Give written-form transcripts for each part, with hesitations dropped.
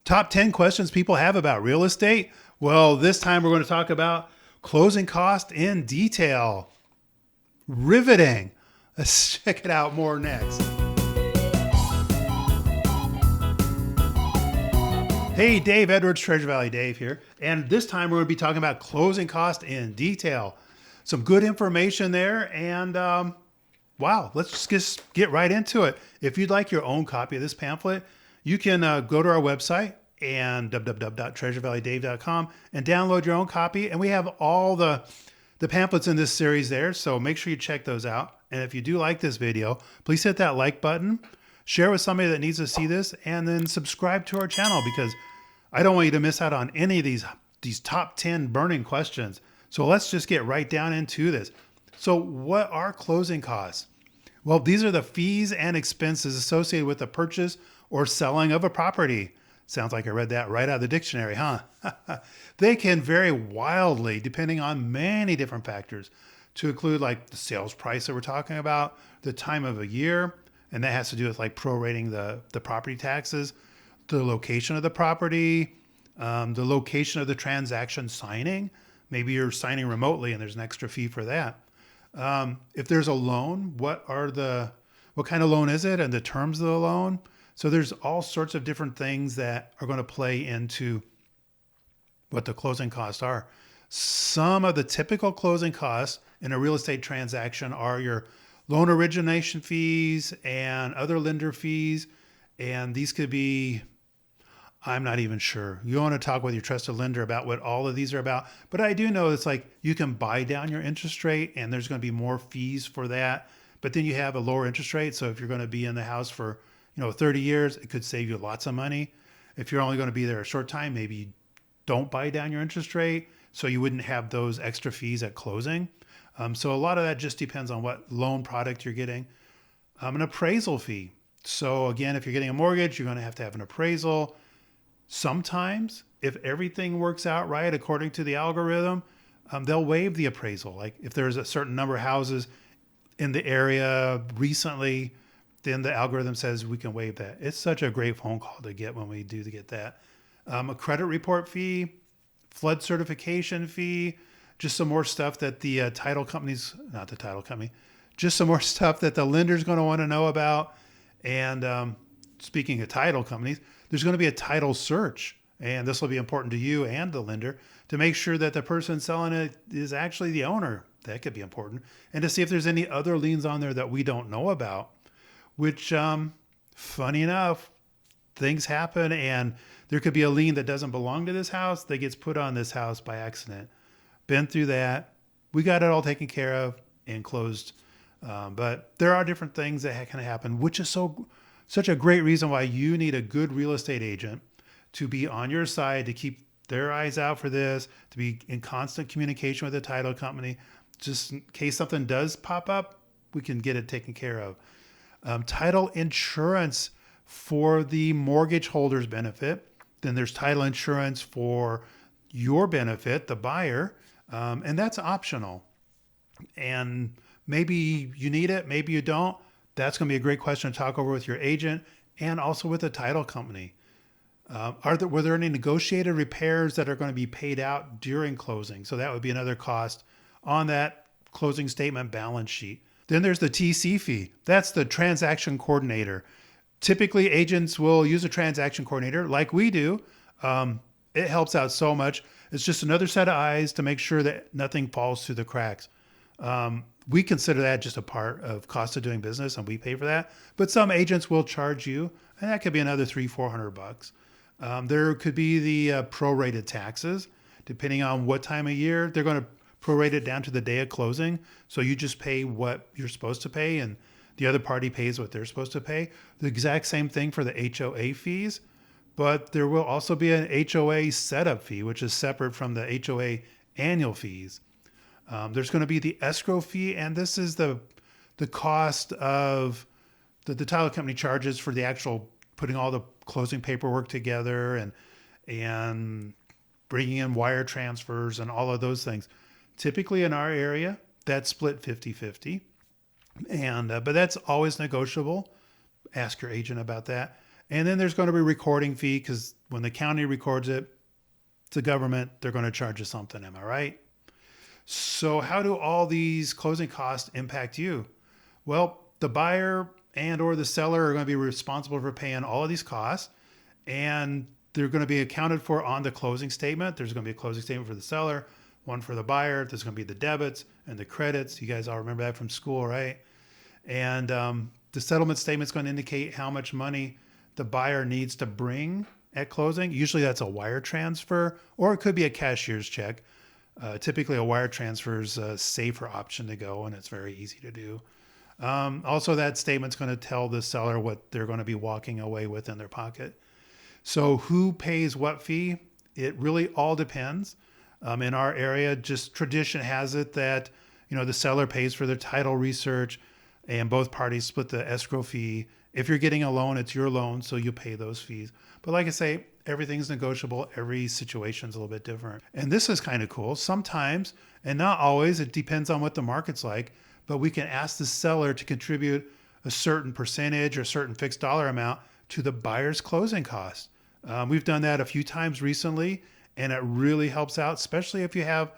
Top 10 questions people have about real estate. Well, this time we're going to talk about closing cost in detail. Riveting. Let's check it out more next. Hey, Dave Edwards, Treasure Valley Dave here. And this time we're going to be talking about closing cost in detail. Some good information there. And wow, let's just get right into it. If you'd like your own copy of this pamphlet, you can go to our website and www.treasurevalleydave.com and download your own copy. And we have all the pamphlets in this series there. So make sure you check those out. And if you do like this video, please hit that like button, share with somebody that needs to see this, and then subscribe to our channel because I don't want you to miss out on any of these top 10 burning questions. So let's just get right down into this. So what are closing costs? Well, these are the fees and expenses associated with the purchase or selling of a property. Sounds like I read that right out of the dictionary, huh? They can vary wildly depending on many different factors, to include like the sales price that we're talking about, the time of a year, and that has to do with like prorating the property taxes, the location of the property, the location of the transaction signing. Maybe you're signing remotely and there's an extra fee for that. If there's a loan, what kind of loan is it and the terms of the loan? So there's all sorts of different things that are going to play into what the closing costs are. Some of the typical closing costs in a real estate transaction are your loan origination fees and other lender fees. And these could be, I'm not even sure. You want to talk with your trusted lender about what all of these are about. But I do know it's like you can buy down your interest rate and there's going to be more fees for that. But then you have a lower interest rate. So if you're going to be in the house for 30 years, it could save you lots of money. If you're only going to be there a short time, maybe you don't buy down your interest rate, so you wouldn't have those extra fees at closing. So a lot of that just depends on what loan product you're getting. An appraisal fee. So again, if you're getting a mortgage, you're going to have an appraisal. Sometimes, if everything works out right according to the algorithm, they'll waive the appraisal. Like if there's a certain number of houses in the area recently, then the algorithm says we can waive that. It's such a great phone call to get when we do to get that. A credit report fee, flood certification fee, just some more stuff that the just some more stuff that the lender's going to want to know about. And speaking of title companies, there's going to be a title search. And this will be important to you and the lender to make sure that the person selling it is actually the owner. That could be important. And to see if there's any other liens on there that we don't know about. Which, funny enough, things happen and there could be a lien that doesn't belong to this house that gets put on this house by accident. Been through that. We got it all taken care of and closed. But there are different things that can happen, which is such a great reason why you need a good real estate agent to be on your side, to keep their eyes out for this, to be in constant communication with the title company. Just in case something does pop up, we can get it taken care of. Title insurance for the mortgage holder's benefit. Then there's title insurance for your benefit, the buyer, and that's optional. And maybe you need it, maybe you don't. That's going to be a great question to talk over with your agent and also with the title company. Were there any negotiated repairs that are going to be paid out during closing? So that would be another cost on that closing statement balance sheet. Then there's the TC fee. That's the transaction coordinator. Typically, agents will use a transaction coordinator like we do. It helps out so much. It's just another set of eyes to make sure that nothing falls through the cracks. We consider that just a part of cost of doing business and we pay for that. But some agents will charge you, and that could be another $300-400. There could be the prorated taxes, depending on what time of year. They're going to prorate it down to the day of closing. So you just pay what you're supposed to pay and the other party pays what they're supposed to pay. The exact same thing for the HOA fees, but there will also be an HOA setup fee, which is separate from the HOA annual fees. There's going to be the escrow fee, and this is the cost of the title company charges for the actual putting all the closing paperwork together and bringing in wire transfers and all of those things. Typically in our area, that's split 50-50. But that's always negotiable. Ask your agent about that. And then there's going to be a recording fee because when the county records it, it's the government, they're going to charge you something. Am I right? So how do all these closing costs impact you? Well, the buyer and or the seller are going to be responsible for paying all of these costs, and they're going to be accounted for on the closing statement. There's going to be a closing statement for the seller, one for the buyer. There's going to be the debits and the credits. You guys all remember that from school, right? And the settlement statement is going to indicate how much money the buyer needs to bring at closing. Usually that's a wire transfer, or it could be a cashier's check. Typically a wire transfer is a safer option to go, and it's very easy to do. Also, that statement's going to tell the seller what they're going to be walking away with in their pocket. So who pays what fee? It really all depends. In our area, just tradition has it that, the seller pays for their title research and both parties split the escrow fee. If you're getting a loan, it's your loan, so you pay those fees. But like I say, everything's negotiable. Every situation's a little bit different. And this is kind of cool. Sometimes, and not always, it depends on what the market's like, but we can ask the seller to contribute a certain percentage or a certain fixed dollar amount to the buyer's closing costs. We've done that a few times recently, and it really helps out, especially if you have,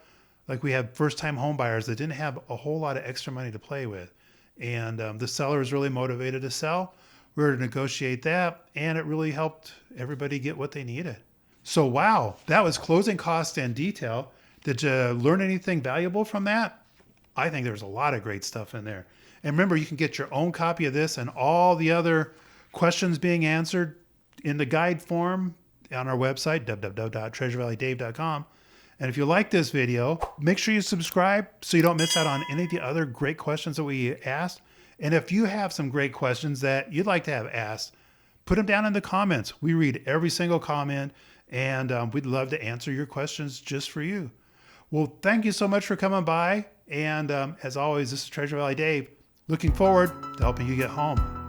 like we have first-time home buyers that didn't have a whole lot of extra money to play with. And the seller is really motivated to sell. We were to negotiate that, and it really helped everybody get what they needed. So wow, that was closing costs and detail. Did you learn anything valuable from that? I think there's a lot of great stuff in there. And remember, you can get your own copy of this and all the other questions being answered in the guide form on our website, www.treasurevalleydave.com. And if you like this video, make sure you subscribe so you don't miss out on any of the other great questions that we asked. And if you have some great questions that you'd like to have asked, put them down in the comments. We read every single comment, and we'd love to answer your questions just for you. Well, thank you so much for coming by. And as always, this is Treasure Valley Dave, looking forward to helping you get home.